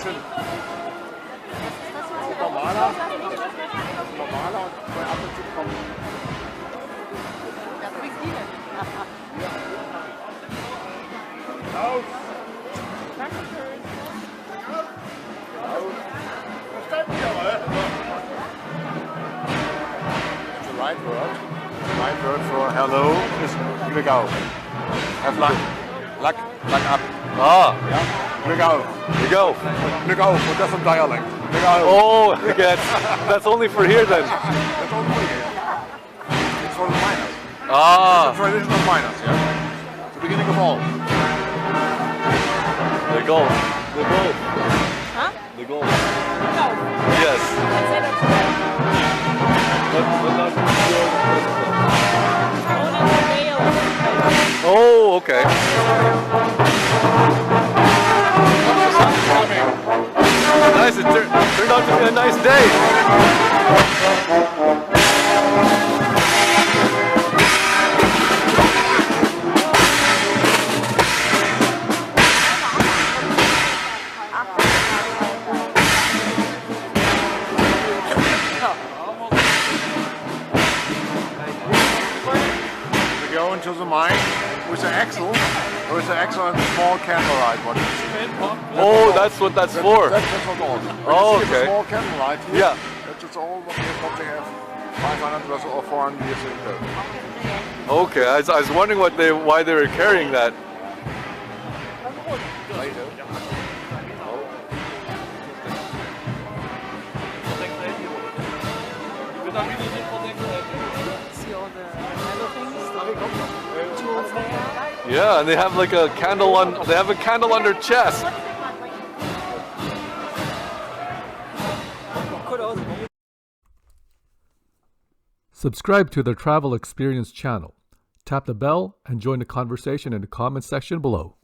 sind normaler und zwei Apfelzug kommen. Aus! The right word. The right word for hello is Zwickau. Have luck. Luck up. Ah, Yeah. Zwickau. Zwickau. Zwickau, but that's a dialect. Zwickau. Oh, okay. That's only for here then. That's all for here. It's for the miners. Ah, It's a tradition of miners, yeah? It's the beginning of all. the goal. The goal. Huh? The goal. No. Yes. Say that today. But not Only the male. Oh, okay. Nice. It turned out to be a nice day. We go into the mine with the axle, with the axle and the small candlelight. What you see. Oh, that's what that's for. That's what's all. Oh, You see the okay. small candlelight here. Yeah. That's all what they have 500 or 400 years ago. Okay, I was wondering why they were carrying that. Later. See all the metal things? Tools there. Yeah, and they have like a candle on. They have a candle on their chest. Subscribe to the Travel Experience channel. Tap the bell and join the conversation in the comment section below.